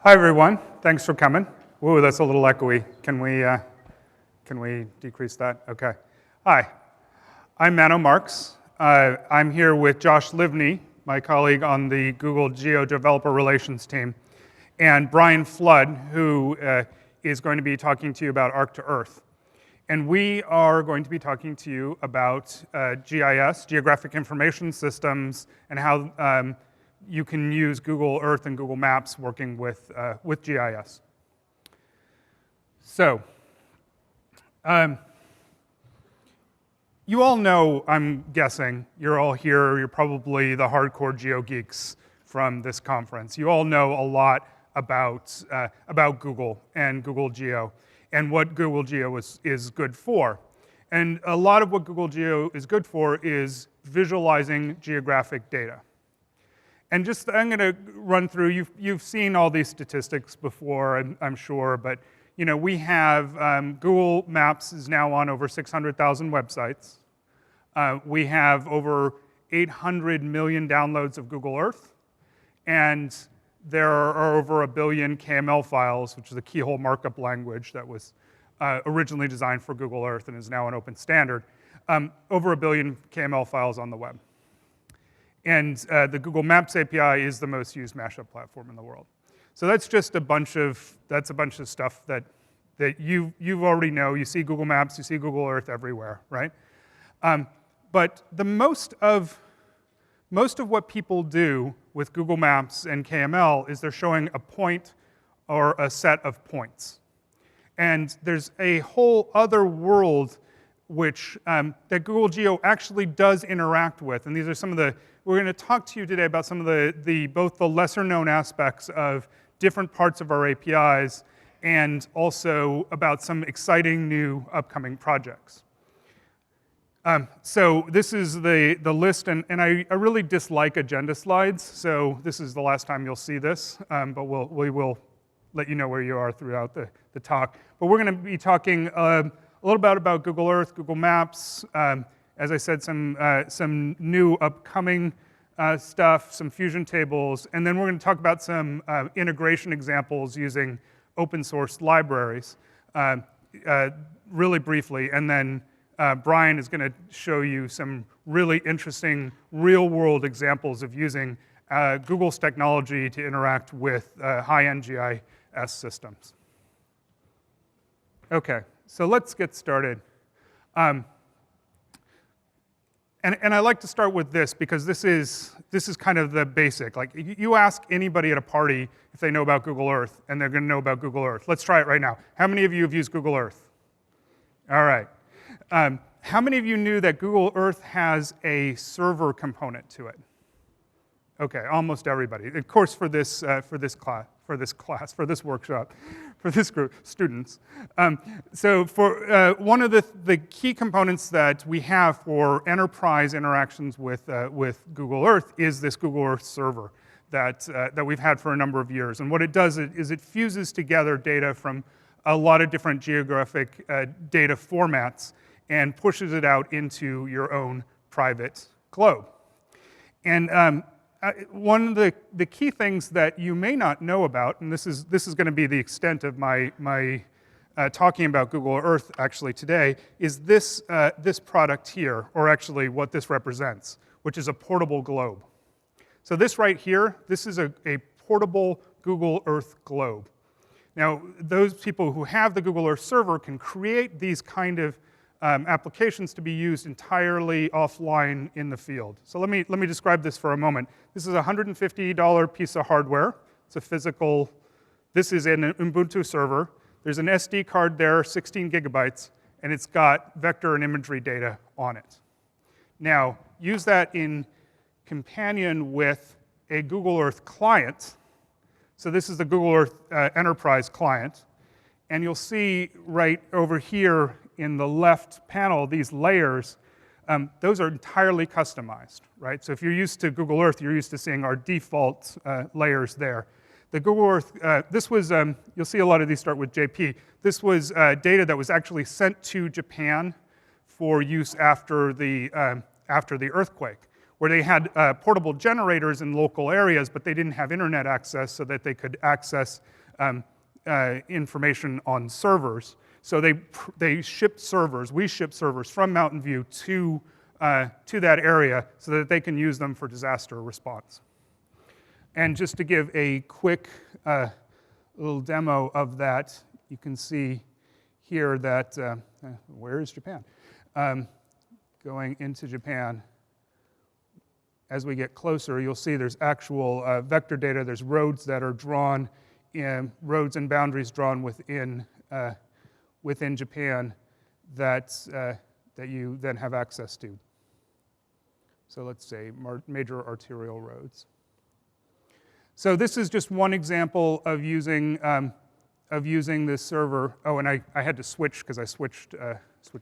Hi everyone, thanks for coming. Whoa, that's a little echoey. Can we decrease that? Okay. Hi, I'm Mano Marks. I'm here with Josh Livni, my colleague on the Google Geo Developer Relations team, and Brian Flood, who is going to be talking to you about ArktoEarth. And we are going to be talking to you about GIS, Geographic Information Systems, and how you can use Google Earth and Google Maps working with GIS. So, you all know, I'm guessing, you're all here, you're probably the hardcore geo geeks from this conference. You all know a lot about Google and Google Geo and what Google Geo is good for. And a lot of what Google Geo is good for is visualizing geographic data. And just, I'm going to run through, you've seen all these statistics before, I'm sure, but you know, we have, Google Maps is now on over 600,000 websites. We have over 800 million downloads of Google Earth, and there are over 1 billion KML files, which is a keyhole markup language that was originally designed for Google Earth and is now an open standard. Over 1 billion KML files on the web. And the Google Maps API is the most used mashup platform in the world. So that's just a bunch of stuff that you already know. You see Google Maps, you see Google Earth everywhere, right? But the most of what people do with Google Maps and KML is they're showing a point or a set of points. And there's a whole other world which that Google Geo actually does interact with. And these are some of the, we're going to talk to you today about some of both the lesser known aspects of different parts of our APIs and also about some exciting new upcoming projects. So this is the list, and I really dislike agenda slides, so this is the last time you'll see this, but we will let you know where you are throughout the talk. But we're going to be talking a little bit about Google Earth, Google Maps, as I said, some new upcoming stuff, some fusion tables, and then we're going to talk about some integration examples using open source libraries really briefly, and then Brian is going to show you some really interesting real-world examples of using Google's technology to interact with high-end GIS systems. Okay, so let's get started. And I like to start with this because this is kind of the basic. Like, you ask anybody at a party if they know about Google Earth, and they're going to know about Google Earth. Let's try it right now. How many of you have used Google Earth? All right. How many of you knew that Google Earth has a server component to it? Okay, almost everybody. Of course, for this workshop, for this group, students. So for one of the key components that we have for enterprise interactions with Google Earth is this Google Earth server that we've had for a number of years. And what it does is it fuses together data from a lot of different geographic data formats and pushes it out into your own private globe. And one of the key things that you may not know about, and this is going to be the extent of my talking about Google Earth actually today, is this product here, or actually what this represents, which is a portable globe. So this right here, this is a portable Google Earth globe. Now, those people who have the Google Earth server can create these kind of applications to be used entirely offline in the field. So let me describe this for a moment. This is a $150 piece of hardware. It's a physical, this is an Ubuntu server. There's an SD card there, 16 gigabytes, and it's got vector and imagery data on it. Now, use that in companion with a Google Earth client. So this is the Google Earth Enterprise client. And you'll see right over here in the left panel, these layers, those are entirely customized, right? So if you're used to Google Earth, you're used to seeing our default layers there. The Google Earth, this was, you'll see a lot of these start with JP. This was data that was actually sent to Japan for use after the earthquake. where they had portable generators in local areas, but they didn't have internet access so that they could access information on servers. So they shipped servers, we shipped servers from Mountain View to that area so that they can use them for disaster response. And just to give a quick little demo of that, you can see here that, where is Japan? Going into Japan, as we get closer, you'll see there's actual vector data. There's roads that are drawn, roads and boundaries drawn within Japan that you then have access to. So let's say major arterial roads. So this is just one example of using this server. Oh, and I had to switch because I switched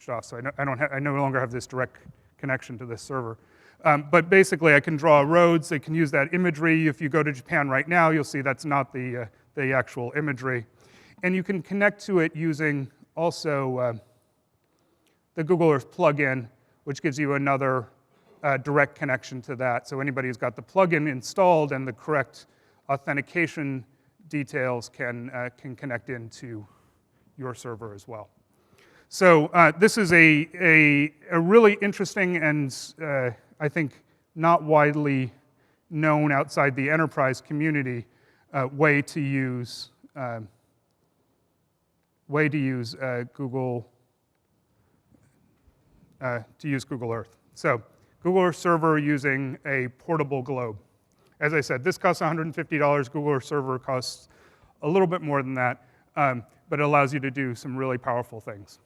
off, so I no longer have this direct connection to this server. But basically, I can draw roads. I can use that imagery. If you go to Japan right now, you'll see that's not the actual imagery. And you can connect to it using also the Google Earth plugin, which gives you another direct connection to that. So anybody who's got the plugin installed and the correct authentication details can connect into your server as well. So this is a really interesting and I think not widely known outside the enterprise community way to use Google Earth. So Google Earth server using a portable globe. As I said, this costs $150. Google Earth server costs a little bit more than that, but it allows you to do some really powerful things.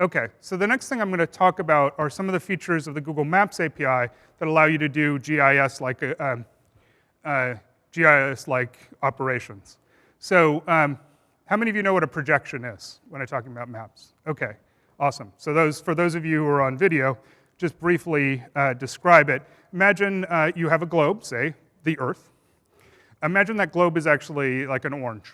Okay, so the next thing I'm going to talk about are some of the features of the Google Maps API that allow you to do GIS-like operations. So how many of you know what a projection is when I'm talking about maps? Okay, awesome. So for those of you who are on video, just briefly describe it. Imagine you have a globe, say, the Earth. Imagine that globe is actually like an orange.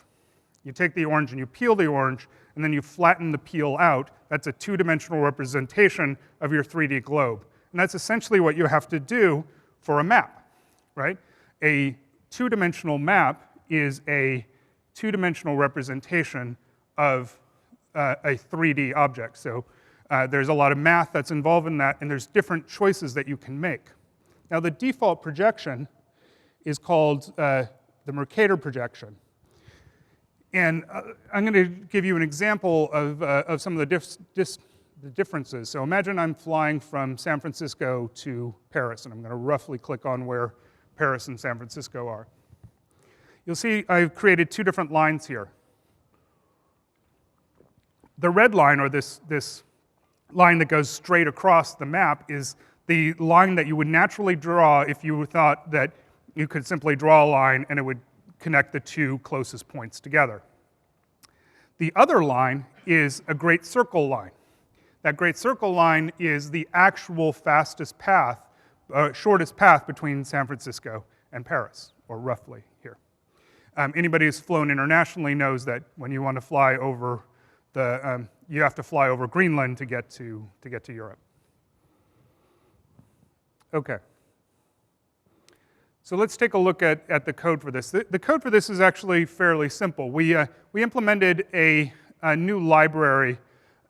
You take the orange and you peel the orange, and then you flatten the peel out. That's a two-dimensional representation of your 3D globe. And that's essentially what you have to do for a map, right? A two-dimensional map is a two-dimensional representation of a 3D object. So there's a lot of math that's involved in that, and there's different choices that you can make. Now, the default projection is called the Mercator projection. And I'm going to give you an example of some of the differences. So imagine I'm flying from San Francisco to Paris, and I'm going to roughly click on where Paris and San Francisco are. You'll see I've created two different lines here. The red line, or this line that goes straight across the map, is the line that you would naturally draw if you thought that you could simply draw a line and it would connect the two closest points together. The other line is a great circle line. That great circle line is the actual fastest path, shortest path between San Francisco and Paris, or roughly here. Anybody who's flown internationally knows that when you want to fly over you have to fly over Greenland to get to Europe. Okay. So let's take a look at the code for this. The code for this is actually fairly simple. We implemented a new library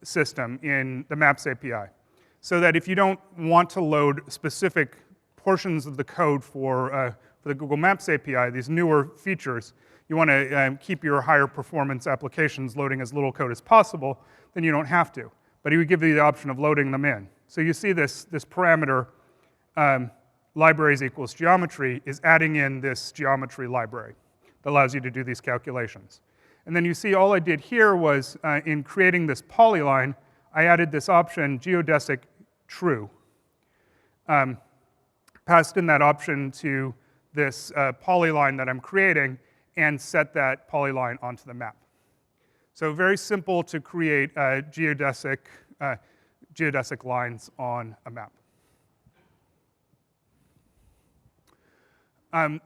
system in the Maps API so that if you don't want to load specific portions of the code for the Google Maps API, these newer features, you want to keep your higher performance applications loading as little code as possible, then you don't have to. But he would give you the option of loading them in. So you see this parameter, libraries equals geometry, is adding in this geometry library that allows you to do these calculations. And then you see all I did here was, in creating this polyline, I added this option, geodesic true. Passed in that option to this polyline that I'm creating and set that polyline onto the map. So very simple to create geodesic lines on a map.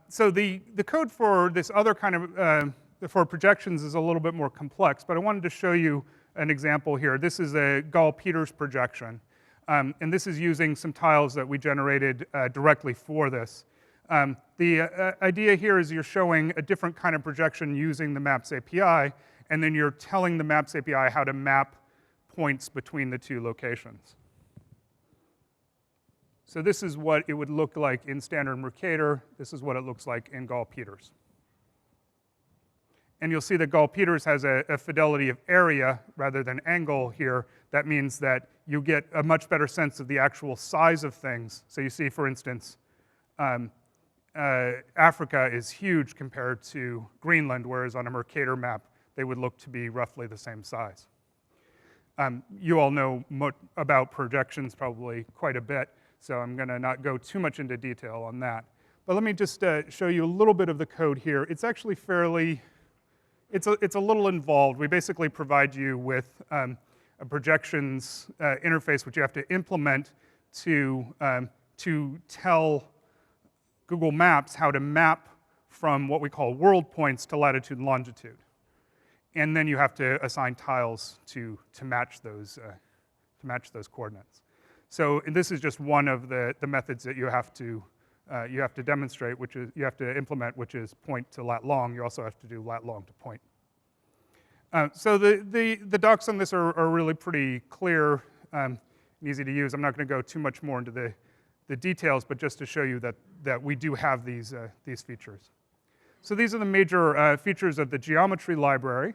So the code for this other kind of, for projections is a little bit more complex, but I wanted to show you an example here. This is a Gall-Peters projection. And this is using some tiles that we generated directly for this. The idea here is you're showing a different kind of projection using the Maps API, and then you're telling the Maps API how to map points between the two locations. So this is what it would look like in standard Mercator. This is what it looks like in Gall-Peters. And you'll see that Gall-Peters has a fidelity of area rather than angle here. That means that you get a much better sense of the actual size of things. So you see, for instance, Africa is huge compared to Greenland, whereas on a Mercator map, they would look to be roughly the same size. You all know about projections probably quite a bit, so I'm going to not go too much into detail on that. But let me just show you a little bit of the code here. It's actually it's a little involved. We basically provide you with a projections interface, which you have to implement to tell Google Maps how to map from what we call world points to latitude and longitude. And then you have to assign tiles to match those coordinates. So this is just one of the methods that you have to demonstrate, which is you have to implement, which is point to lat long. You also have to do lat long to point. So the docs on this are really pretty clear and easy to use. I'm not going to go too much more into the details, but just to show you that we do have these features. So these are the major features of the geometry library.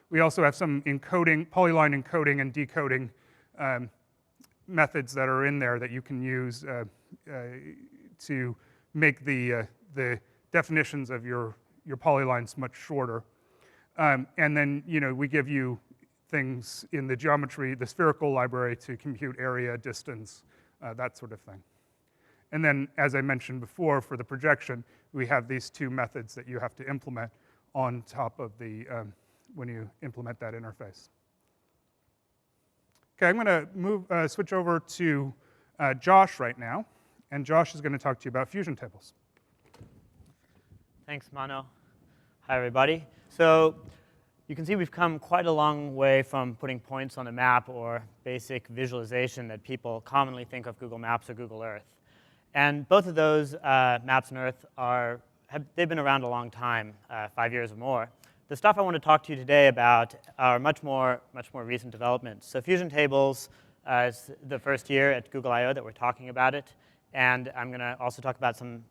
We also have some encoding, polyline encoding and decoding methods that are in there that you can use to make the definitions of your polylines much shorter. And then, we give you things in the geometry, the spherical library, to compute area, distance, that sort of thing. And then, as I mentioned before, for the projection, we have these two methods that you have to implement on top of when you implement that interface. Okay, I'm going to switch over to Josh right now, and Josh is going to talk to you about fusion tables. Thanks, Mano. Hi, everybody. So you can see we've come quite a long way from putting points on a map or basic visualization that people commonly think of Google Maps or Google Earth. And both of those maps and Earth they've been around a long time, 5 years or more. The stuff I want to talk to you today about are much more recent developments. So fusion tables is the first year at Google I/O that we're talking about it, and I'm going to also talk about some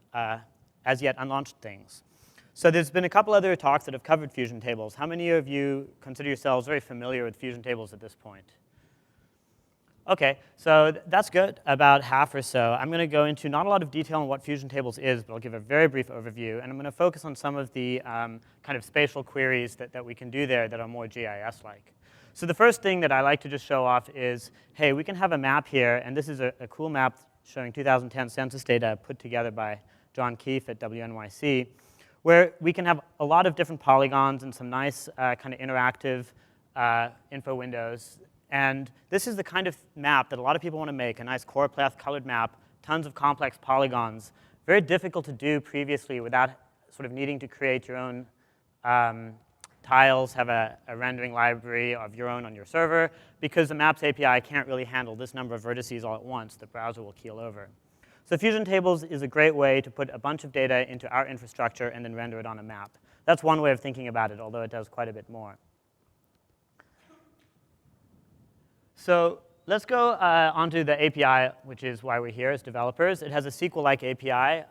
as yet unlaunched things. So there's been a couple other talks that have covered fusion tables. How many of you consider yourselves very familiar with fusion tables at this point? Okay, so that's good, about half or so. I'm going to go into not a lot of detail on what fusion tables is, but I'll give a very brief overview, and I'm going to focus on some of the kind of spatial queries that we can do there that are more GIS-like. So the first thing that I like to just show off is, hey, we can have a map here, and this is a cool map showing 2010 census data put together by John Keefe at WNYC, where we can have a lot of different polygons and some nice kind of interactive info windows. And this is the kind of map that a lot of people want to make, a nice core path colored map, tons of complex polygons. Very difficult to do previously without sort of needing to create your own tiles, have a rendering library of your own on your server, because the Maps API can't really handle this number of vertices all at once. The browser will keel over. So fusion tables is a great way to put a bunch of data into our infrastructure and then render it on a map. That's one way of thinking about it, although it does quite a bit more. So let's go onto the API, which is why we're here as developers. It has a SQL-like API,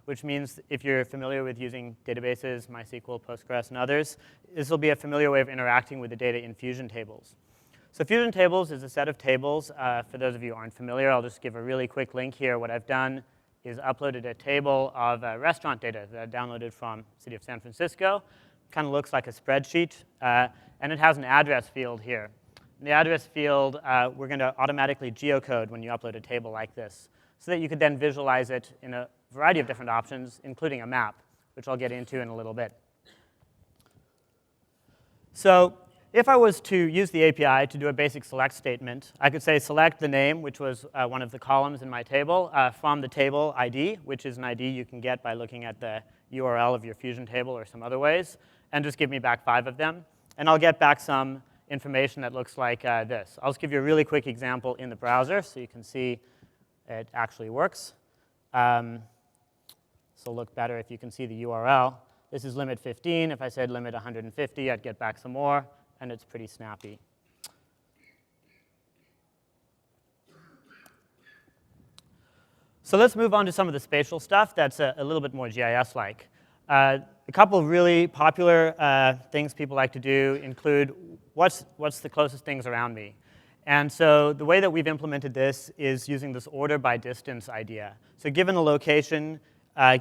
which means if you're familiar with using databases, MySQL, Postgres, and others, this will be a familiar way of interacting with the data in fusion tables. So fusion tables is a set of tables. For those of you who aren't familiar, I'll just give a really quick link here. What I've done is uploaded a table of restaurant data that I downloaded from the city of San Francisco. Kind of looks like a spreadsheet, and it has an address field here. In the address field, we're going to automatically geocode when you upload a table like this, so that you could then visualize it in a variety of different options, including a map, which I'll get into in a little bit. So if I was to use the API to do a basic select statement, I could say select the name, which was one of the columns in my table, from the table ID, which is an ID you can get by looking at the URL of your fusion table or some other ways, and just give me back 5 of them. And I'll get back some information that looks like this. I'll just give you a really quick example in the browser so you can see it actually works. This will look better if you can see the URL. This is limit 15. If I said limit 150, I'd get back some more, and it's pretty snappy. So let's move on to some of the spatial stuff that's a little bit more GIS-like. A couple of really popular things people like to do include what's the closest things around me. And so the way that we've implemented this is using this order by distance idea. So given the location,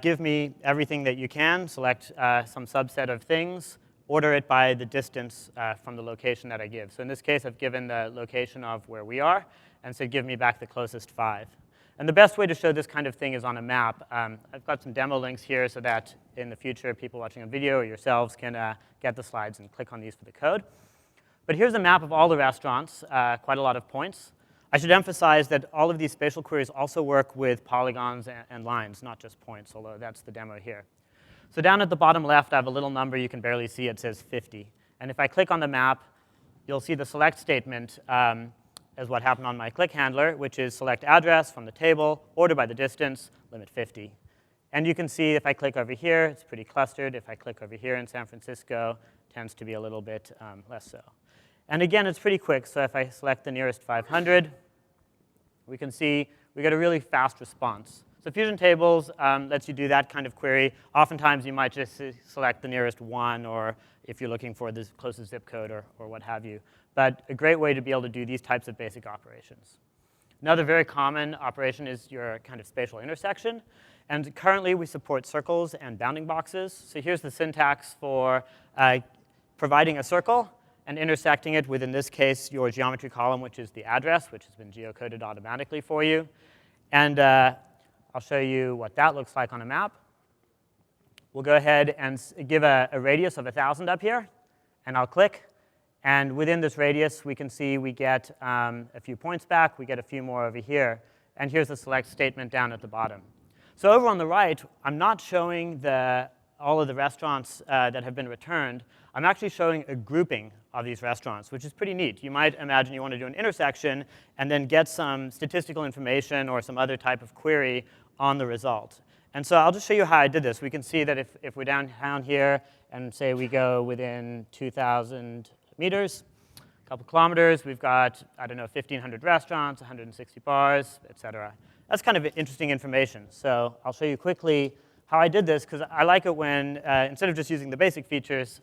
give me everything that you can, select some subset of things, order it by the distance from the location that I give. So in this case, I've given the location of where we are, and said give me back the closest 5. And the best way to show this kind of thing is on a map. I've got some demo links here so that in the future, people watching a video or yourselves can get the slides and click on these for the code. But here's a map of all the restaurants, quite a lot of points. I should emphasize that all of these spatial queries also work with polygons and lines, not just points, although that's the demo here. So down at the bottom left, I have a little number you can barely see. It says 50. And if I click on the map, you'll see the select statement as what happened on my click handler, which is select address from the table, order by the distance, limit 50. And you can see if I click over here, it's pretty clustered. If I click over here in San Francisco, it tends to be a little bit less so. And again, it's pretty quick. So if I select the nearest 500, we can see we get a really fast response. So Fusion Tables lets you do that kind of query. Oftentimes, you might just select the nearest 1, or if you're looking for the closest zip code or what have you. But a great way to be able to do these types of basic operations. Another very common operation is your kind of spatial intersection. And currently, we support circles and bounding boxes. So here's the syntax for providing a circle and intersecting it with, in this case, your geometry column, which is the address, which has been geocoded automatically for you. And I'll show you what that looks like on a map. We'll go ahead and give a radius of 1,000 up here, and I'll click. And within this radius, we can see we get a few points back. We get a few more over here. And here's the select statement down at the bottom. So over on the right, I'm not showing all of the restaurants that have been returned. I'm actually showing a grouping of these restaurants, which is pretty neat. You might imagine you want to do an intersection and then get some statistical information or some other type of query on the result. And so I'll just show you how I did this. We can see that if we're down here and say we go within 2,000 meters, a couple kilometers, we've got, I don't know, 1,500 restaurants, 160 bars, et cetera. That's kind of interesting information. So I'll show you quickly how I did this, because I like it when, instead of just using the basic features,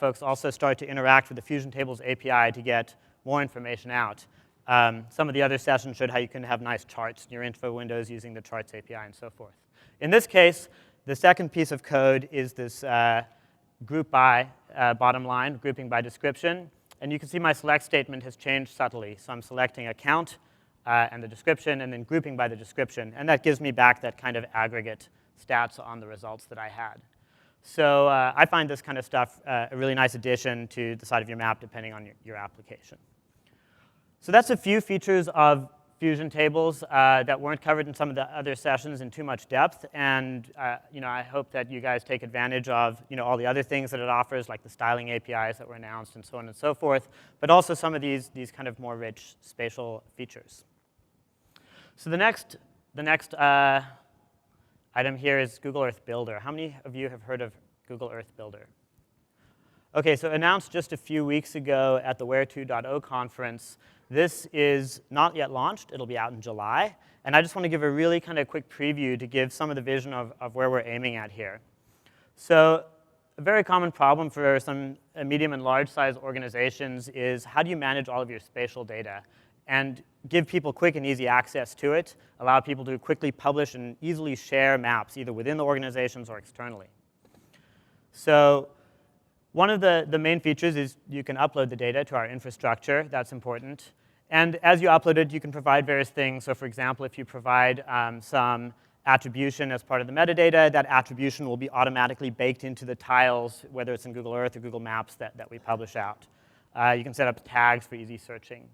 folks also start to interact with the Fusion Tables API to get more information out. Some of the other sessions showed how you can have nice charts in your info windows using the Charts API and so forth. In this case, the second piece of code is this group by bottom line, grouping by description. And you can see my select statement has changed subtly. So I'm selecting a count and the description, and then grouping by the description. And that gives me back that kind of aggregate stats on the results that I had. So I find this kind of stuff a really nice addition to the side of your map, depending on your application. So that's a few features of Fusion Tables that weren't covered in some of the other sessions in too much depth. And I hope that you guys take advantage of all the other things that it offers, like the styling APIs that were announced and so on and so forth, but also some of these kind of more rich spatial features. So the next item here is Google Earth Builder. How many of you have heard of Google Earth Builder? OK, so announced just a few weeks ago at the Where 2.0 conference. This is not yet launched. It'll be out in July. And I just want to give a really kind of quick preview to give some of the vision of where we're aiming at here. So a very common problem for some medium and large size organizations is how do you manage all of your spatial data and give people quick and easy access to it, allow people to quickly publish and easily share maps, either within the organizations or externally. So one of the main features is you can upload the data to our infrastructure. That's important. And as you upload it, you can provide various things. So for example, if you provide some attribution as part of the metadata, that attribution will be automatically baked into the tiles, whether it's in Google Earth or Google Maps that we publish out. You can set up tags for easy searching.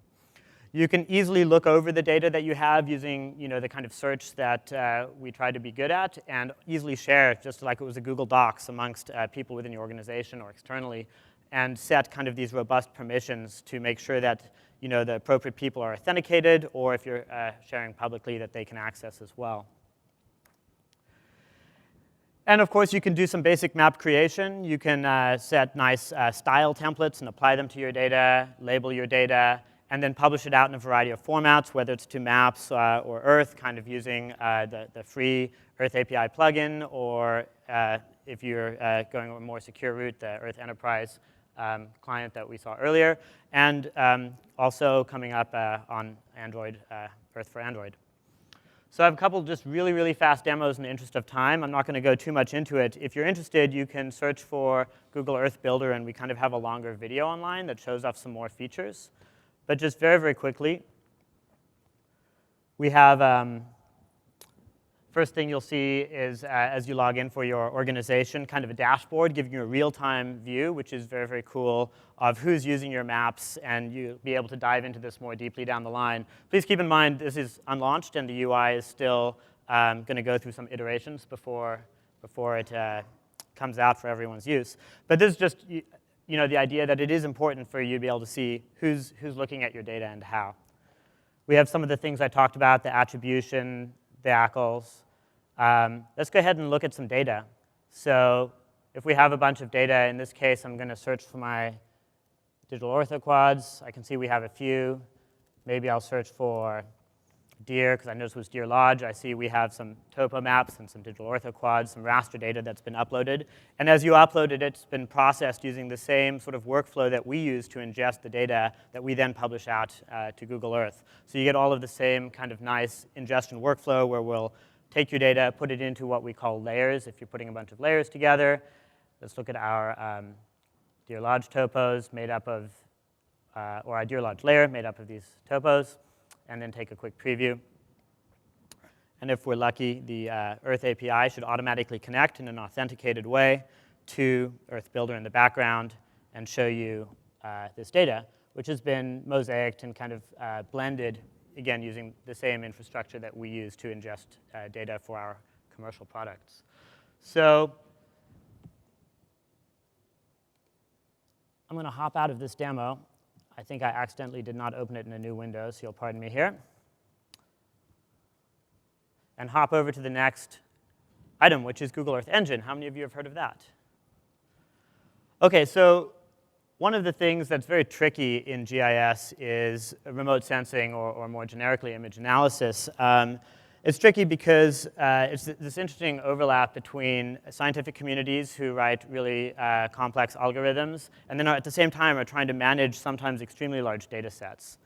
You can easily look over the data that you have using the kind of search that we try to be good at, and easily share it just like it was a Google Docs amongst people within your organization or externally. and set kind of these robust permissions to make sure that the appropriate people are authenticated, or if you're sharing publicly, that they can access as well. And of course, you can do some basic map creation. You can set nice style templates and apply them to your data, label your data, and then publish it out in a variety of formats, whether it's to maps or Earth, kind of using the free Earth API plugin, or if you're going a more secure route, the Earth Enterprise client that we saw earlier, and also coming up on Android, Earth for Android. So I have a couple just really, really fast demos in the interest of time. I'm not going to go too much into it. If you're interested, you can search for Google Earth Builder, and we kind of have a longer video online that shows off some more features. But just very, very quickly, we have first thing you'll see is, as you log in for your organization, kind of a dashboard giving you a real-time view, which is very, very cool, of who's using your maps, and you'll be able to dive into this more deeply down the line. Please keep in mind this is unlaunched, and the UI is still going to go through some iterations before it comes out for everyone's use. But this is just the idea that it is important for you to be able to see who's looking at your data and how. We have some of the things I talked about, the attribution, the ACLs. Let's go ahead and look at some data. So if we have a bunch of data, in this case, I'm going to search for my digital orthoquads. I can see we have a few. Maybe I'll search for deer, because I noticed it was Deer Lodge. I see we have some topo maps and some digital orthoquads, some raster data that's been uploaded. And as you upload it, it's been processed using the same sort of workflow that we use to ingest the data that we then publish out to Google Earth. So you get all of the same kind of nice ingestion workflow where we'll take your data, put it into what we call layers if you're putting a bunch of layers together. Let's look at our Deer Lodge topos made up of, or our Deer Lodge layer made up of these topos, and then take a quick preview. And if we're lucky, the Earth API should automatically connect in an authenticated way to Earth Builder in the background and show you this data, which has been mosaicked and kind of blended, again, using the same infrastructure that we use to ingest data for our commercial products. So I'm going to hop out of this demo. I think I accidentally did not open it in a new window, so you'll pardon me here. And hop over to the next item, which is Google Earth Engine. How many of you have heard of that? OK, so one of the things that's very tricky in GIS is remote sensing, or more generically, image analysis. It's tricky because it's this interesting overlap between scientific communities who write really complex algorithms, and then at the same time are trying to manage sometimes extremely large data sets.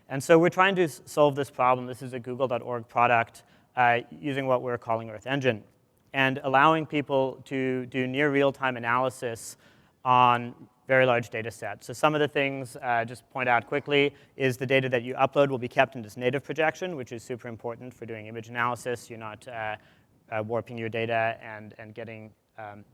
And so we're trying to solve this problem. This is a google.org product using what we're calling Earth Engine, and allowing people to do near real-time analysis on very large data sets. So some of the things, just point out quickly, is the data that you upload will be kept in this native projection, which is super important for doing image analysis. You're not warping your data and getting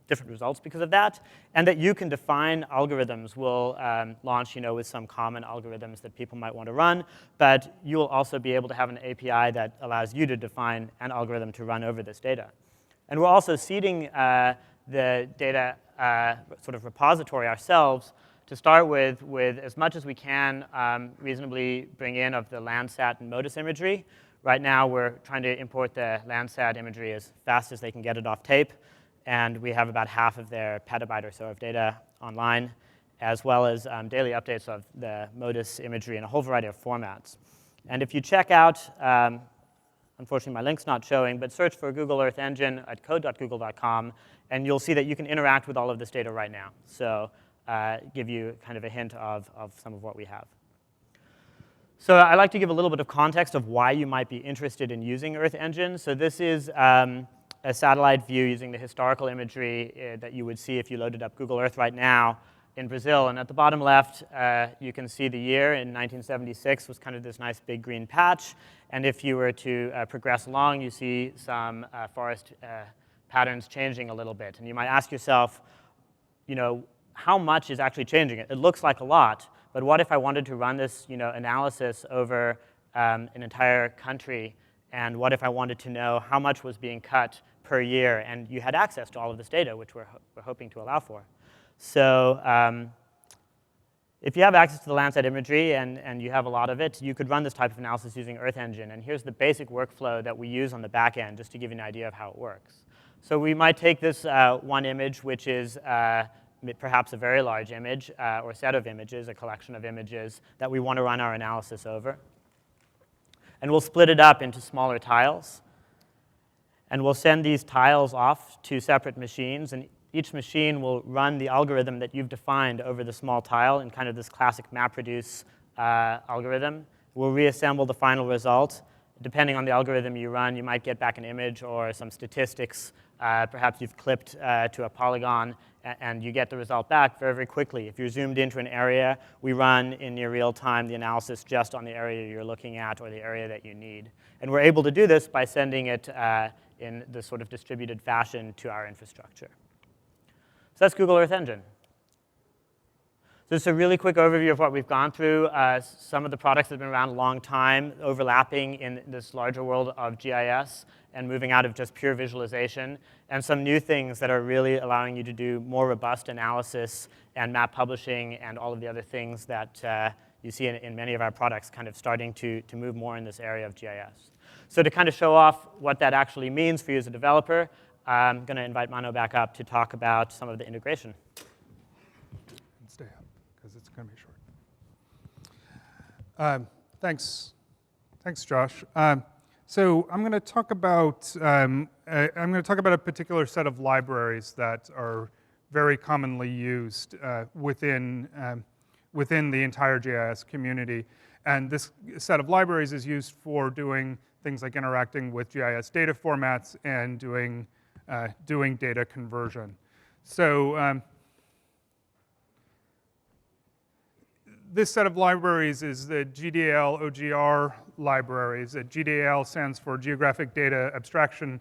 different results because of that. And that you can define algorithms. We'll launch with some common algorithms that people might want to run, but you'll also be able to have an API that allows you to define an algorithm to run over this data. And we're also seeding the data sort of repository ourselves to start with as much as we can reasonably bring in of the Landsat and MODIS imagery. Right now, we're trying to import the Landsat imagery as fast as they can get it off tape, and we have about half of their petabyte or so of data online, as well as daily updates of the MODIS imagery in a whole variety of formats. And if you check out, unfortunately my link's not showing, but search for Google Earth Engine at code.google.com, and you'll see that you can interact with all of this data right now. So give you kind of a hint of some of what we have. So I'd like to give a little bit of context of why you might be interested in using Earth Engine. So this is a satellite view using the historical imagery that you would see if you loaded up Google Earth right now in Brazil. And at the bottom left, you can see the year in 1976 was kind of this nice big green patch. And if you were to progress along, you see some forest patterns changing a little bit. And you might ask yourself, how much is actually changing? It looks like a lot, but what if I wanted to run this analysis over an entire country? And what if I wanted to know how much was being cut per year? And you had access to all of this data, which we're hoping to allow for. So If you have access to the Landsat imagery and you have a lot of it, you could run this type of analysis using Earth Engine. And here's the basic workflow that we use on the back end, just to give you an idea of how it works. So we might take this one image, which is perhaps a very large image or set of images, a collection of images that we want to run our analysis over. And we'll split it up into smaller tiles. And we'll send these tiles off to separate machines. And each machine will run the algorithm that you've defined over the small tile in kind of this classic MapReduce algorithm. We'll reassemble the final result. Depending on the algorithm you run, you might get back an image or some statistics. Perhaps you've clipped to a polygon, and you get the result back very, very quickly. If you're zoomed into an area, we run in near real time the analysis just on the area you're looking at or the area that you need. And we're able to do this by sending it in this sort of distributed fashion to our infrastructure. So that's Google Earth Engine. So just a really quick overview of what we've gone through. Some of the products that have been around a long time, overlapping in this larger world of GIS and moving out of just pure visualization, and some new things that are really allowing you to do more robust analysis and map publishing and all of the other things that you see in many of our products kind of starting to move more in this area of GIS. So to kind of show off what that actually means for you as a developer, I'm going to invite Mano back up to talk about some of the integration. Stay up, because it's going to be short. Thanks, Josh. So I'm going to talk about a particular set of libraries that are very commonly used within the entire GIS community. And this set of libraries is used for doing things like interacting with GIS data formats and doing data conversion. So this set of libraries is the GDL OGR libraries. GDL stands for Geographic Data Abstraction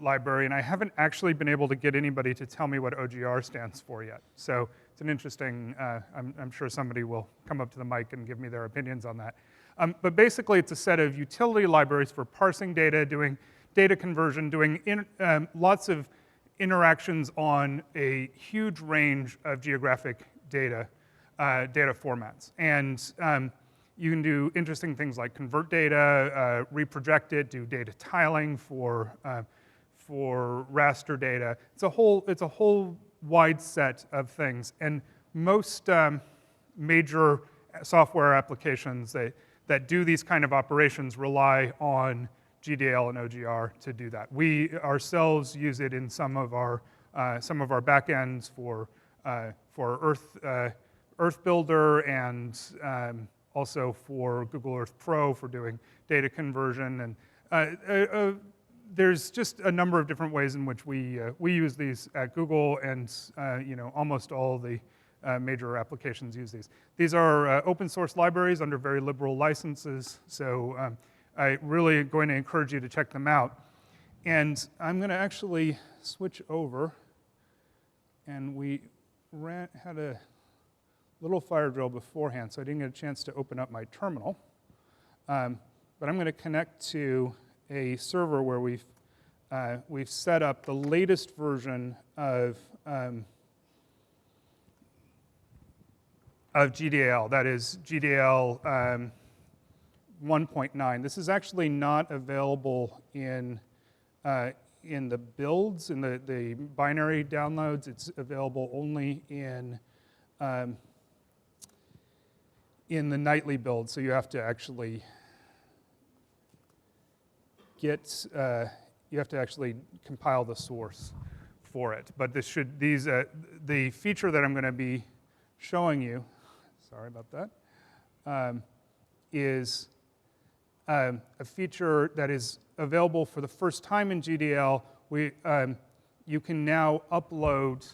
Library, and I haven't actually been able to get anybody to tell me what OGR stands for yet. So it's an interesting, I'm sure somebody will come up to the mic and give me their opinions on that. But basically, it's a set of utility libraries for parsing data, doing data conversion, doing lots of interactions on a huge range of geographic data formats. And you can do interesting things like convert data, reproject it, do data tiling for raster data. It's a whole wide set of things. And most major software applications that do these kind of operations rely on GDL and OGR to do that. We ourselves use it in some of our backends for Earth Builder and also for Google Earth Pro for doing data conversion. And there's just a number of different ways in which we use these at Google, and almost all the major applications use these. These are open source libraries under very liberal licenses, so I'm really going to encourage you to check them out. And I'm going to actually switch over, and we had a little fire drill beforehand, so I didn't get a chance to open up my terminal. But I'm going to connect to a server where we've set up the latest version of GDL. That is GDL 1.9. This is actually not available in the builds, in the binary downloads. It's available only in the nightly build, so you have to actually compile the source for it. But the feature that I'm going to be showing you, sorry about that, is a feature that is available for the first time in GDL. You can now upload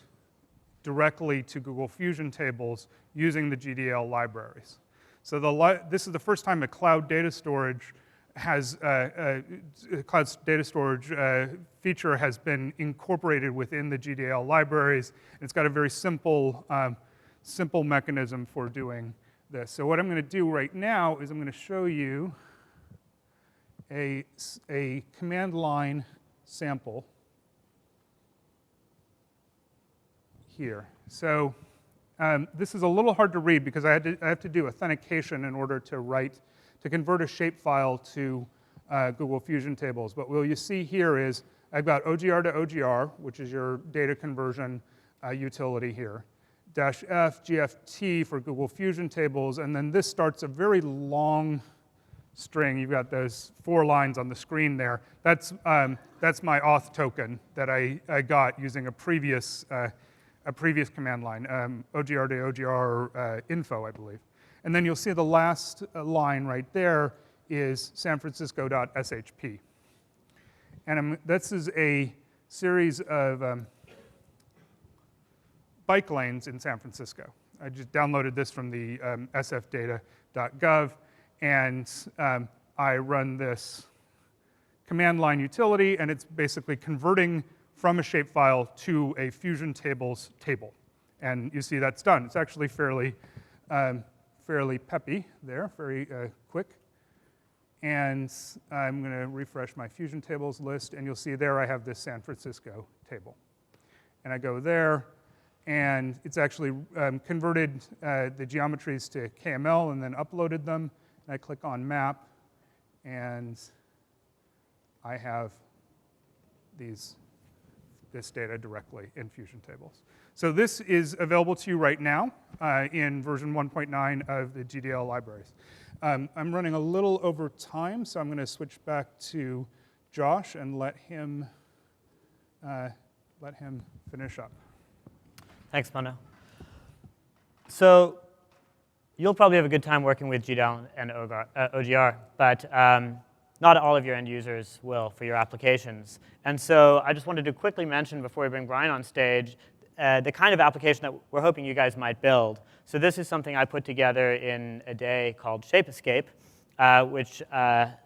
directly to Google Fusion tables using the GDL libraries. So this is the first time a cloud data storage feature has been incorporated within the GDL libraries. It's got a very simple mechanism for doing this. So what I'm going to do right now is I'm going to show you a command line sample here. So This is a little hard to read because I have to do authentication in order to convert a shapefile to Google Fusion tables. But what you see here is I've got OGR to OGR, which is your data conversion utility here, -F, GFT for Google Fusion tables, and then this starts a very long string. You've got those 4 lines on the screen there. That's my auth token that I got using a previous command line, OGR to OGR info, I believe. And then you'll see the last line right there is sanfrancisco.shp. And this is a series of bike lanes in San Francisco. I just downloaded this from the sfdata.gov, and I run this command line utility, and it's basically converting from a shapefile to a Fusion tables table. And you see that's done. It's actually fairly peppy there, very quick. And I'm going to refresh my Fusion tables list, and you'll see there I have this San Francisco table. And I go there, and it's actually converted the geometries to KML and then uploaded them. And I click on map, and I have this data directly in Fusion tables. So this is available to you right now in version 1.9 of the GDL libraries. I'm running a little over time, so I'm going to switch back to Josh and let him finish up. Thanks, Mano. So you'll probably have a good time working with GDL and OGR, but not all of your end users will for your applications. And so I just wanted to quickly mention before we bring Brian on stage the kind of application that we're hoping you guys might build. So this is something I put together in a day called ShapeEscape, which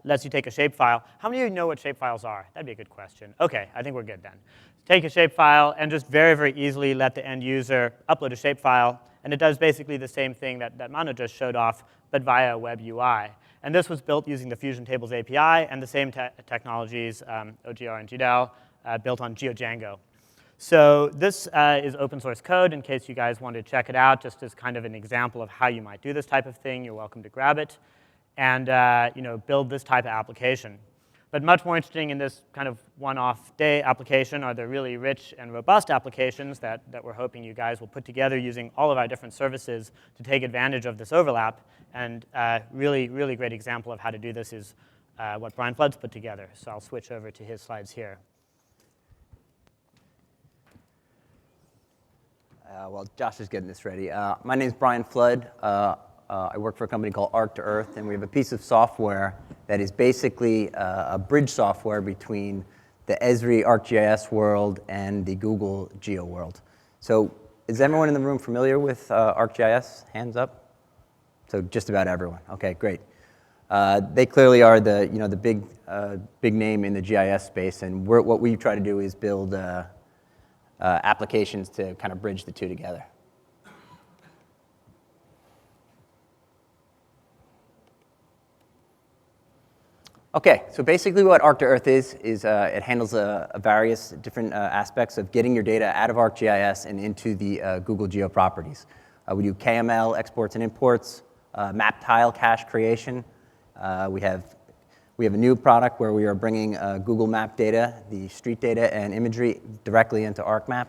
lets you take a shapefile. How many of you know what shapefiles are? That'd be a good question. OK, I think we're good then. Take a shapefile and just very, very easily let the end user upload a shapefile. And it does basically the same thing that Mano just showed off, but via a web UI. And this was built using the Fusion Tables API and the same technologies, OGR and GDL, built on GeoDjango. So this is open source code in case you guys want to check it out, just as kind of an example of how you might do this type of thing. You're welcome to grab it and build this type of application. But much more interesting in this kind of one-off day application are the really rich and robust applications that we're hoping you guys will put together using all of our different services to take advantage of this overlap. And really, really great example of how to do this is what Brian Flood's put together. So I'll switch over to his slides here. While Josh is getting this ready, my name is Brian Flood. I work for a company called ArktoEarth, and we have a piece of software that is basically a bridge software between the Esri ArcGIS world and the Google Geo world. So is everyone in the room familiar with ArcGIS? Hands up? So just about everyone. OK, great. They clearly are the big name in the GIS space, and what we try to do is build applications to kind of bridge the two together. OK, so basically what ArktoEarth is it handles various different aspects of getting your data out of ArcGIS and into the Google Geo properties. We do KML exports and imports, map tile cache creation. We have a new product where we are bringing Google Map data, the street data and imagery directly into ArcMap.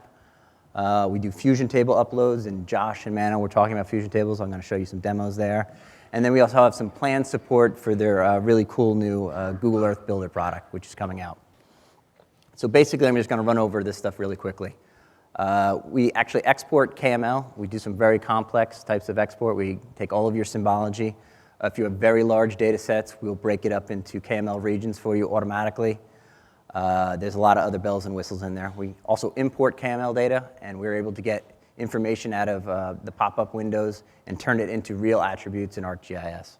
We do Fusion table uploads, and Josh and Mano were talking about Fusion tables. I'm going to show you some demos there. And then we also have some planned support for their really cool new Google Earth Builder product, which is coming out. So basically, I'm just going to run over this stuff really quickly. We actually export KML. We do some very complex types of export. We take all of your symbology. If you have very large data sets, we'll break it up into KML regions for you automatically. There's a lot of other bells and whistles in there. We also import KML data, and we're able to get information out of the pop-up windows and turn it into real attributes in ArcGIS.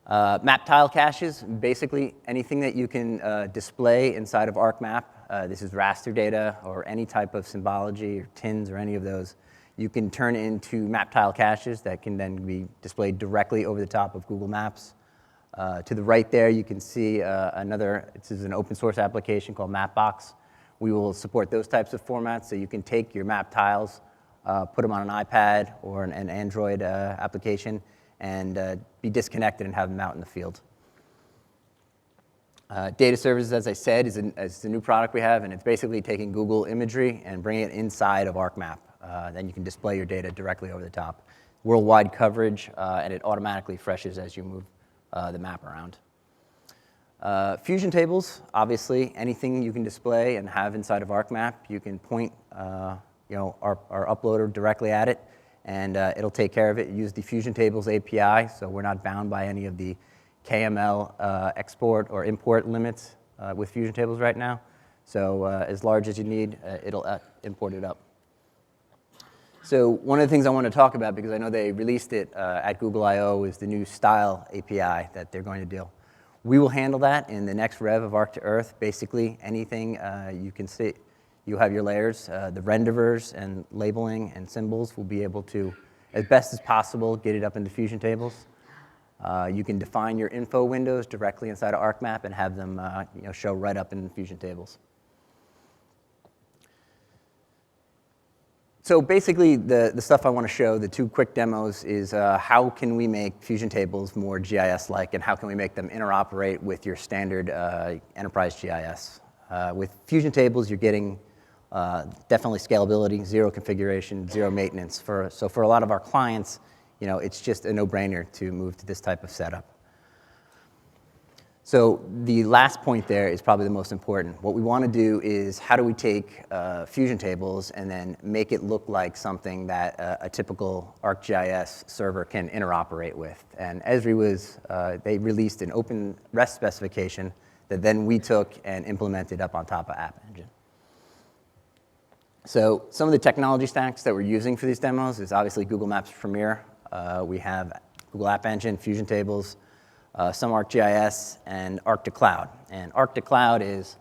Map tile caches, basically anything that you can display inside of ArcMap. This is raster data or any type of symbology or TINs or any of those. You can turn into map tile caches that can then be displayed directly over the top of Google Maps. To the right there, you can see this is an open source application called Mapbox. We will support those types of formats, so you can take your map tiles put them on an iPad or an Android application, and be disconnected and have them out in the field. Data Services, as I said, is a new product we have, and it's basically taking Google imagery and bringing it inside of ArkMap. Then you can display your data directly over the top. Worldwide coverage, and it automatically refreshes as you move the map around. Fusion tables, obviously, anything you can display and have inside of ArkMap, you can point our uploader directly at it, and it'll take care of it. Use the Fusion Tables API, so we're not bound by any of the KML export or import limits with Fusion Tables right now. So as large as you need, it'll import it up. So one of the things I want to talk about, because I know they released it at Google I/O, is the new style API that they're going to do. We will handle that in the next rev of ArktoEarth. Basically, anything you can see, you have your layers, the renderers and labeling and symbols will be able to, as best as possible, get it up into Fusion Tables. You can define your info windows directly inside of ArkMap and have them show right up in Fusion Tables. So basically, the stuff I want to show, the two quick demos, is how can we make Fusion Tables more GIS-like, and how can we make them interoperate with your standard enterprise GIS. With Fusion Tables, you're getting definitely scalability, zero configuration, zero maintenance. So for a lot of our clients, it's just a no-brainer to move to this type of setup. So the last point there is probably the most important. What we want to do is how do we take Fusion Tables and then make it look like something that a typical ArcGIS server can interoperate with. And Esri they released an open REST specification that then we took and implemented up on top of App Engine. So some of the technology stacks that we're using for these demos is obviously Google Maps Premier. We have Google App Engine, Fusion Tables, some ArcGIS, and Arc-to-Cloud. And Arc-to-Cloud is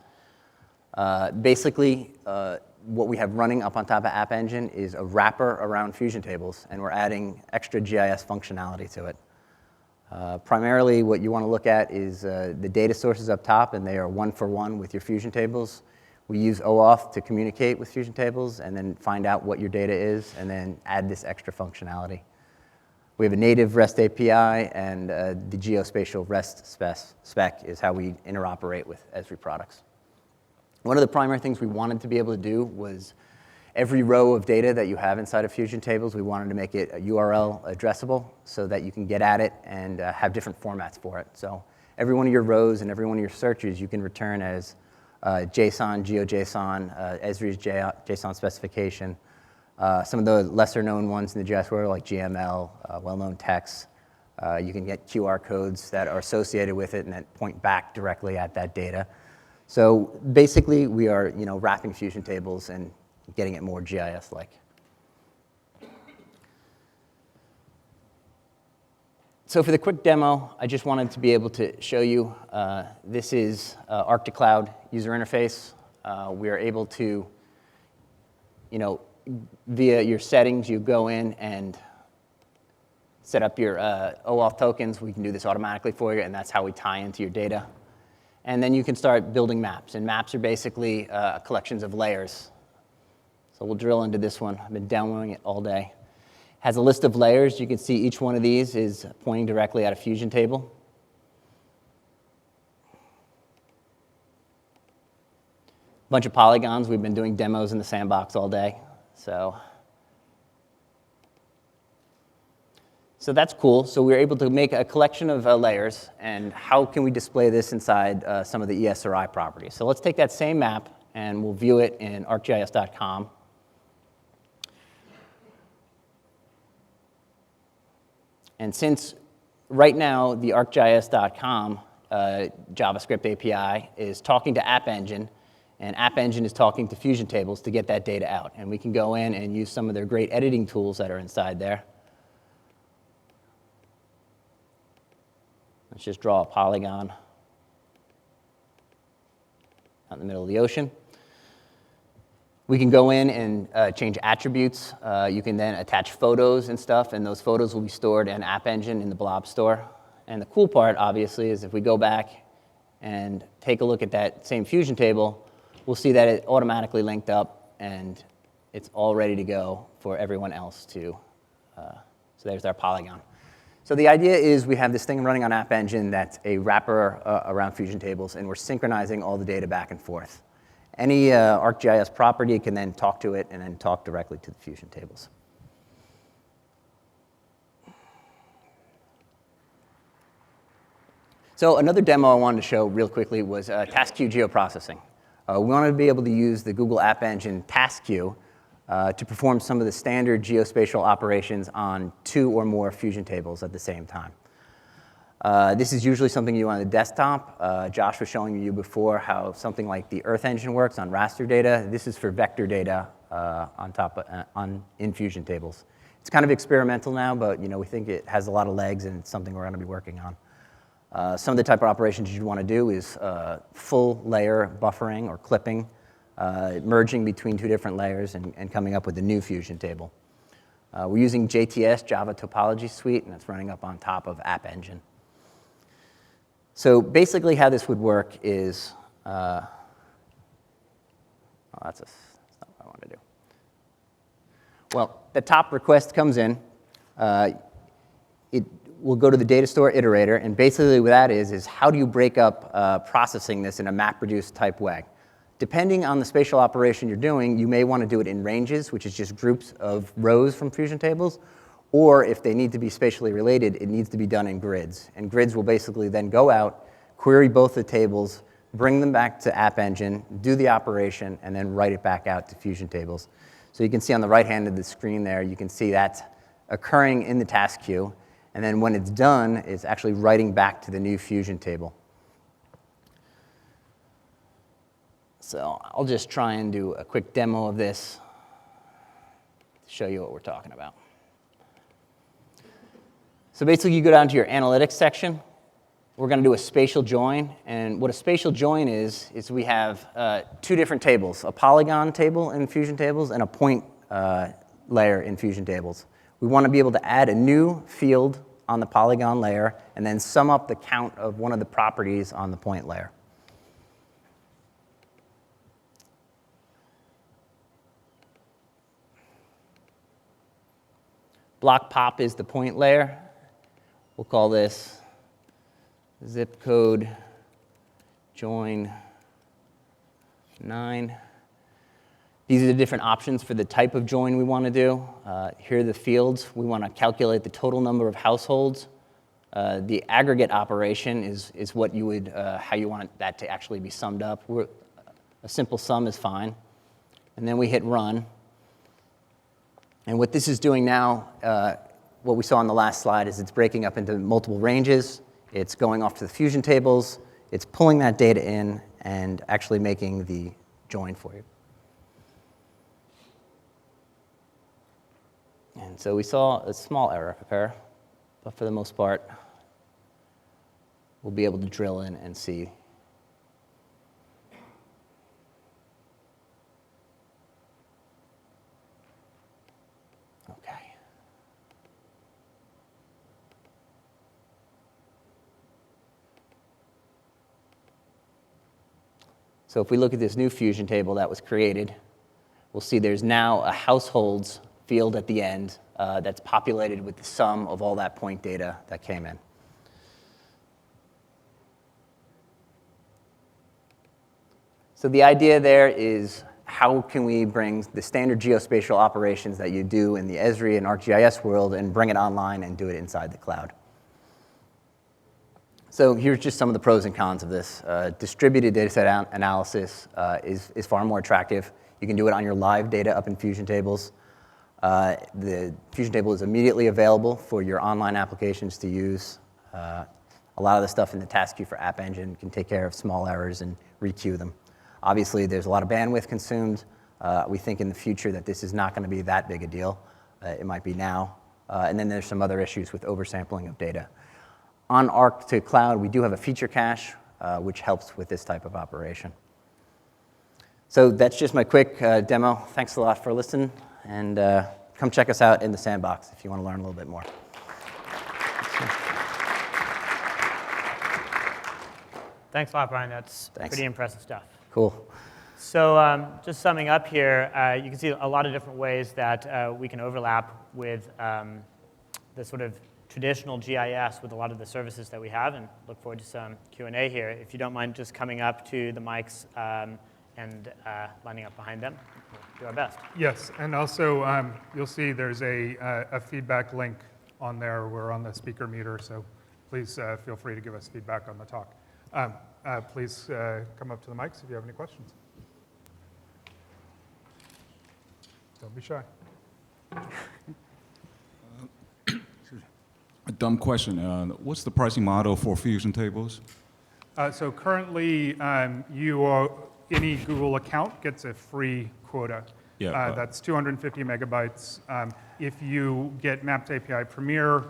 basically what we have running up on top of App Engine is a wrapper around Fusion Tables, and we're adding extra GIS functionality to it. Primarily, what you want to look at is the data sources up top, and they are one-for-one with your Fusion Tables. We use OAuth to communicate with Fusion Tables, and then find out what your data is, and then add this extra functionality. We have a native REST API, and the geospatial REST spec is how we interoperate with Esri products. One of the primary things we wanted to be able to do was every row of data that you have inside of Fusion Tables, we wanted to make it URL addressable so that you can get at it and have different formats for it. So every one of your rows and every one of your searches you can return as JSON, GeoJSON, Esri's JSON specification. Some of the lesser-known ones in the GIS world, like GML, well-known text. You can get QR codes that are associated with it and that point back directly at that data. So basically, we are wrapping Fusion Tables and getting it more GIS-like. So for the quick demo, I just wanted to be able to show you, this is Arc-to-Cloud user interface. We are able to, via your settings, you go in and set up your OAuth tokens. We can do this automatically for you, and that's how we tie into your data. And then you can start building maps, and maps are basically collections of layers. So we'll drill into this one. I've been downloading it all day. It has a list of layers. You can see each one of these is pointing directly at a Fusion table. A bunch of polygons. We've been doing demos in the sandbox all day. So that's cool. So we were able to make a collection of layers, and how can we display this inside some of the ESRI properties? So let's take that same map, and we'll view it in ArcGIS.com. And since right now the ArcGIS.com JavaScript API is talking to App Engine, and App Engine is talking to Fusion Tables to get that data out. And we can go in and use some of their great editing tools that are inside there. Let's just draw a polygon out in the middle of the ocean. We can go in and change attributes. You can then attach photos and stuff, and those photos will be stored in App Engine in the blob store. And the cool part, obviously, is if we go back and take a look at that same Fusion table, we'll see that it automatically linked up and it's all ready to go for everyone else to, so there's our polygon. So the idea is we have this thing running on App Engine that's a wrapper around Fusion Tables, and we're synchronizing all the data back and forth. Any ArcGIS property can then talk to it and then talk directly to the Fusion Tables. So another demo I wanted to show real quickly was task queue geoprocessing. We wanted to be able to use the Google App Engine task queue to perform some of the standard geospatial operations on 2 or more Fusion Tables at the same time. This is usually something you do on the desktop. Josh was showing you before how something like the Earth engine works on raster data. This is for vector data in Fusion Tables. It's kind of experimental now, but we think it has a lot of legs, and it's something we're going to be working on. Some of the type of operations you'd want to do is full layer buffering or clipping, merging between 2 different layers and coming up with a new Fusion table. We're using JTS, Java Topology Suite, and it's running up on top of App Engine. So basically how this would work is, that's not what I want to do. Well, the top request comes in. It will go to the data store iterator, and basically what that is how do you break up processing this in a MapReduce type way? Depending on the spatial operation you're doing, you may want to do it in ranges, which is just groups of rows from Fusion Tables, or if they need to be spatially related, it needs to be done in grids. And grids will basically then go out, query both the tables, bring them back to App Engine, do the operation, and then write it back out to Fusion Tables. So you can see on the right hand of the screen there, you can see that's occurring in the task queue. And then when it's done, it's actually writing back to the new Fusion table. So I'll just try and do a quick demo of this to show you what we're talking about. So basically, you go down to your analytics section. We're going to do a spatial join. And what a spatial join is we have 2 different tables, a polygon table in Fusion Tables and a point layer in Fusion Tables. We want to be able to add a new field on the polygon layer and then sum up the count of one of the properties on the point layer. Block pop is the point layer. We'll call this zip code join 9. These are the different options for the type of join we want to do. Here are the fields. We want to calculate the total number of households. The aggregate operation is what you would, how you want that to actually be summed up. A simple sum is fine. And then we hit run. And what this is doing now, what we saw on the last slide, is it's breaking up into multiple ranges. It's going off to the Fusion Tables. It's pulling that data in and actually making the join for you. And so we saw a small error occur, but for the most part, we'll be able to drill in and see. Okay. So if we look at this new Fusion table that was created, we'll see there's now a households field at the end that's populated with the sum of all that point data that came in. So the idea there is how can we bring the standard geospatial operations that you do in the Esri and ArcGIS world and bring it online and do it inside the cloud. So here's just some of the pros and cons of this. Distributed dataset analysis is far more attractive. You can do it on your live data up in Fusion Tables. The Fusion Table is immediately available for your online applications to use. A lot of the stuff in the task queue for App Engine can take care of small errors and requeue them. Obviously, there's a lot of bandwidth consumed. We think in the future that this is not going to be that big a deal. It might be now. And then there's some other issues with oversampling of data. On Arc to Cloud, we do have a feature cache, which helps with this type of operation. So that's just my quick demo. Thanks a lot for listening. And come check us out in the sandbox if you want to learn a little bit more. Thanks a lot, Brian. That's pretty impressive stuff. Cool. So just summing up here, you can see a lot of different ways that we can overlap with the sort of traditional GIS with a lot of the services that we have, and look forward to some Q&A here. If you don't mind just coming up to the mics and lining up behind them, we'll do our best. Yes, and also you'll see there's a feedback link on there. We're on the speaker meter, so please feel free to give us feedback on the talk. Please come up to the mics if you have any questions. Don't be shy. A dumb question. What's the pricing model for fusion tables? So currently, any Google account gets a free quota. Yeah, that's 250 megabytes. If you get Maps API Premier,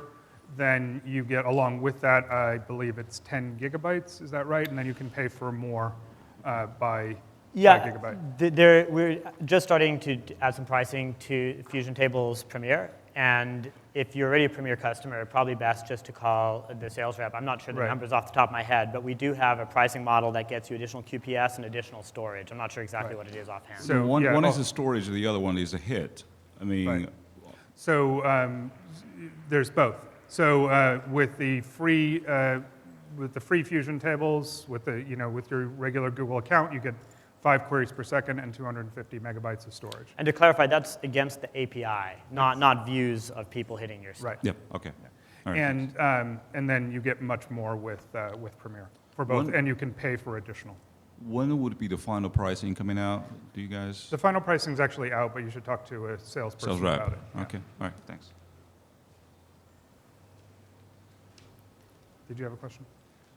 then you get, along with that, I believe it's 10 gigabytes. Is that right? And then you can pay for more by gigabyte. We're just starting to add some pricing to Fusion Tables Premier, and if you're already a Premier customer, probably best just to call the sales rep. I'm not sure the numbers off the top of my head, but we do have a pricing model that gets you additional QPS and additional storage. I'm not sure exactly what it is offhand. So one is the storage, the other one is a hit. I mean, so there's both. So with the free Fusion Tables, with your regular Google account, you get 5 queries per second and 250 megabytes of storage. And to clarify, that's against the API, not views of people hitting your site. Right. Yep. Okay. Yeah. All right. And then you get much more with Premier for both, and you can pay for additional. When would be the final pricing coming out? Do you guys? The final pricing is actually out, but you should talk to a salesperson about it. Yeah. Okay. All right. Thanks. Did you have a question?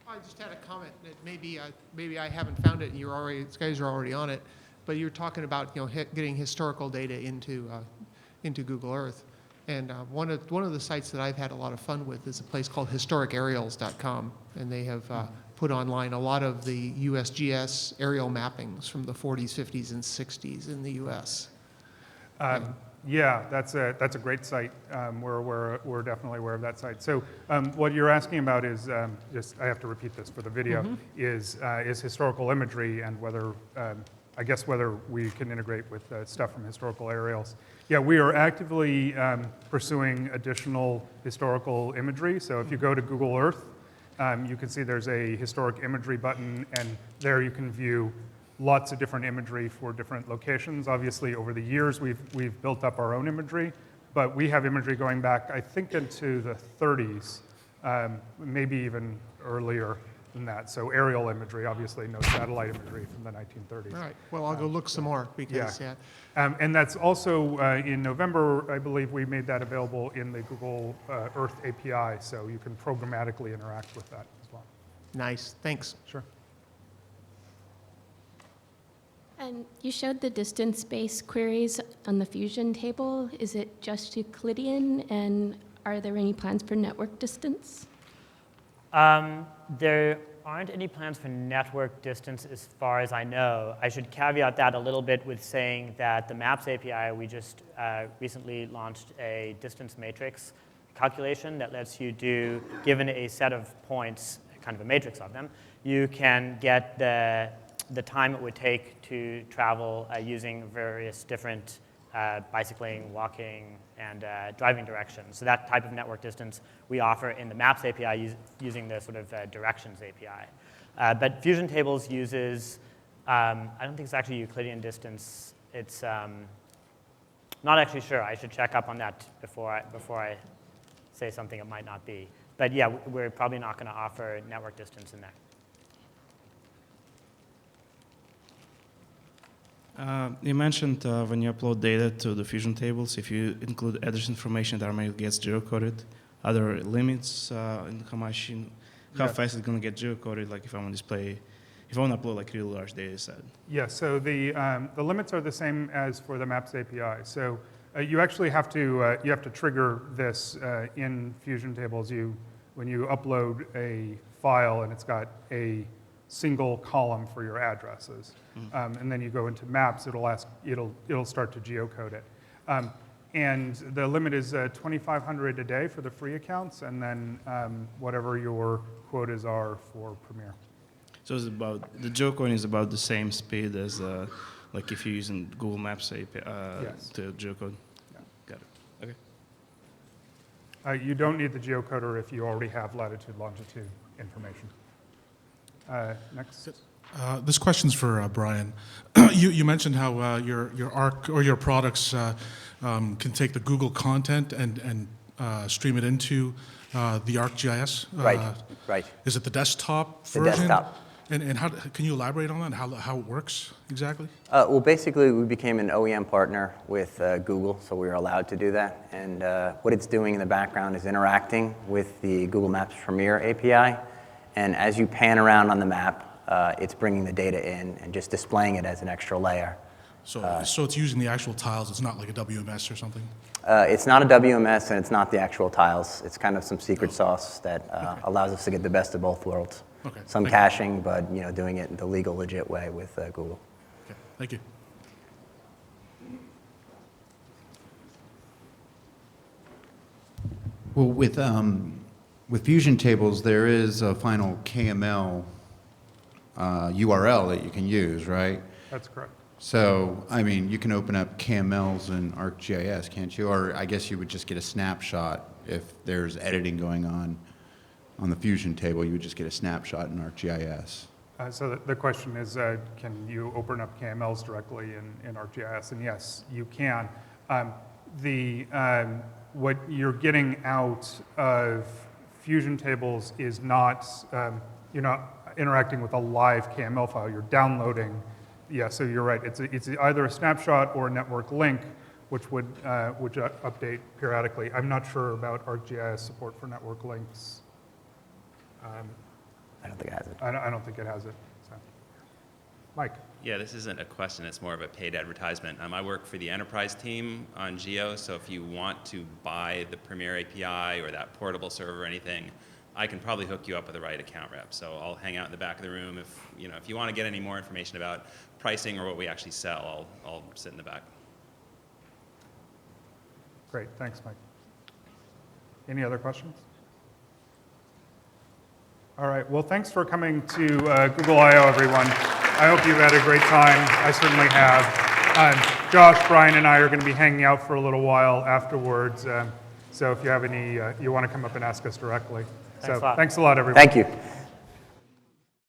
I just had a comment that maybe I haven't found it, and you guys are already on it, but you're talking about getting historical data into Google Earth, and one of the sites that I've had a lot of fun with is a place called historicaerials.com, and they have put online a lot of the USGS aerial mappings from the 40s, 50s, and 60s in the U.S. Yeah, that's a great site. We're definitely aware of that site. So what you're asking about is I have to repeat this for the video, is historical imagery and whether we can integrate with stuff from historical aerials. Yeah, we are actively pursuing additional historical imagery. So if you go to Google Earth, you can see there's a historic imagery button, and there you can view lots of different imagery for different locations. Obviously, over the years, we've built up our own imagery, but we have imagery going back, I think, into the 30s, maybe even earlier than that. So aerial imagery, obviously, no satellite imagery from the 1930s. All right. Well, I'll go look some more because and that's also in November, I believe we made that available in the Google Earth API, so you can programmatically interact with that as well. Nice. Thanks. Sure. And you showed the distance-based queries on the Fusion table. Is it just Euclidean, and are there any plans for network distance? There aren't any plans for network distance as far as I know. I should caveat that a little bit with saying that the Maps API, we just recently launched a distance matrix calculation that lets you do, given a set of points, kind of a matrix of them, you can get the time it would take to travel using various different bicycling, walking, and driving directions. So that type of network distance we offer in the Maps API using the sort of Directions API. But Fusion Tables uses, I don't think it's actually Euclidean distance. It's not actually sure. I should check up on that before I say something it might not be. But yeah, we're probably not going to offer network distance in there. You mentioned when you upload data to the Fusion tables, if you include address information, that maybe gets geocoded. Are there limits in how fast it's going to get geocoded? Like if I want to display, if I want to upload like really large data set. Yeah. So the limits are the same as for the Maps API. So you actually have to trigger this in Fusion Tables. When you upload a file and it's got a single column for your addresses, and then you go into Maps, it'll start to geocode it, and the limit is 2,500 a day for the free accounts, and then whatever your quotas are for Premier. So it's about, the geocoding is about the same speed as like if you're using Google Maps API Yes. to geocode. Yeah. Got it. Okay. You don't need the geocoder if you already have latitude, longitude information. Next. This question's for Brian. You mentioned how your Arc or your products can take the Google content and stream it into the ArcGIS. Right. Is it the desktop The version? desktop. And how can you elaborate on that? How it works exactly? Well, basically, we became an OEM partner with Google, so we were allowed to do that. And what it's doing in the background is interacting with the Google Maps Premier API. And as you pan around on the map, it's bringing the data in and just displaying it as an extra layer. So it's using the actual tiles. It's not like a WMS or something. It's not a WMS, and it's not the actual tiles. It's kind of some secret sauce that allows us to get the best of both worlds. Okay. Some caching, but doing it the legal, legit way with Google. Okay. Thank you. Well, with Fusion tables, there is a final KML URL that you can use, right? That's correct. So, I mean, you can open up KMLs in ArcGIS, can't you? Or I guess you would just get a snapshot if there's editing going on the Fusion table. You would just get a snapshot in ArcGIS. So the question is, can you open up KMLs directly in ArcGIS? And yes, you can. What you're getting out of Fusion tables is not, you're not interacting with a live KML file. You're downloading. Yeah, so you're right. It's either a snapshot or a network link, which would update periodically. I'm not sure about ArcGIS support for network links. I don't think it has it. I don't think it has it. So. Mike. Yeah, this isn't a question, it's more of a paid advertisement. I work for the enterprise team on Geo, so if you want to buy the Premier API or that portable server or anything, I can probably hook you up with the right account rep. So I'll hang out in the back of the room. If you want to get any more information about pricing or what we actually sell, I'll sit in the back. Great, thanks, Mike. Any other questions? All right, well, thanks for coming to Google I/O, everyone. I hope you've had a great time. I certainly have. Josh, Brian, and I are going to be hanging out for a little while afterwards. So if you have any, you want to come up and ask us directly. Thanks a lot. Thanks a lot, everyone. Thank you.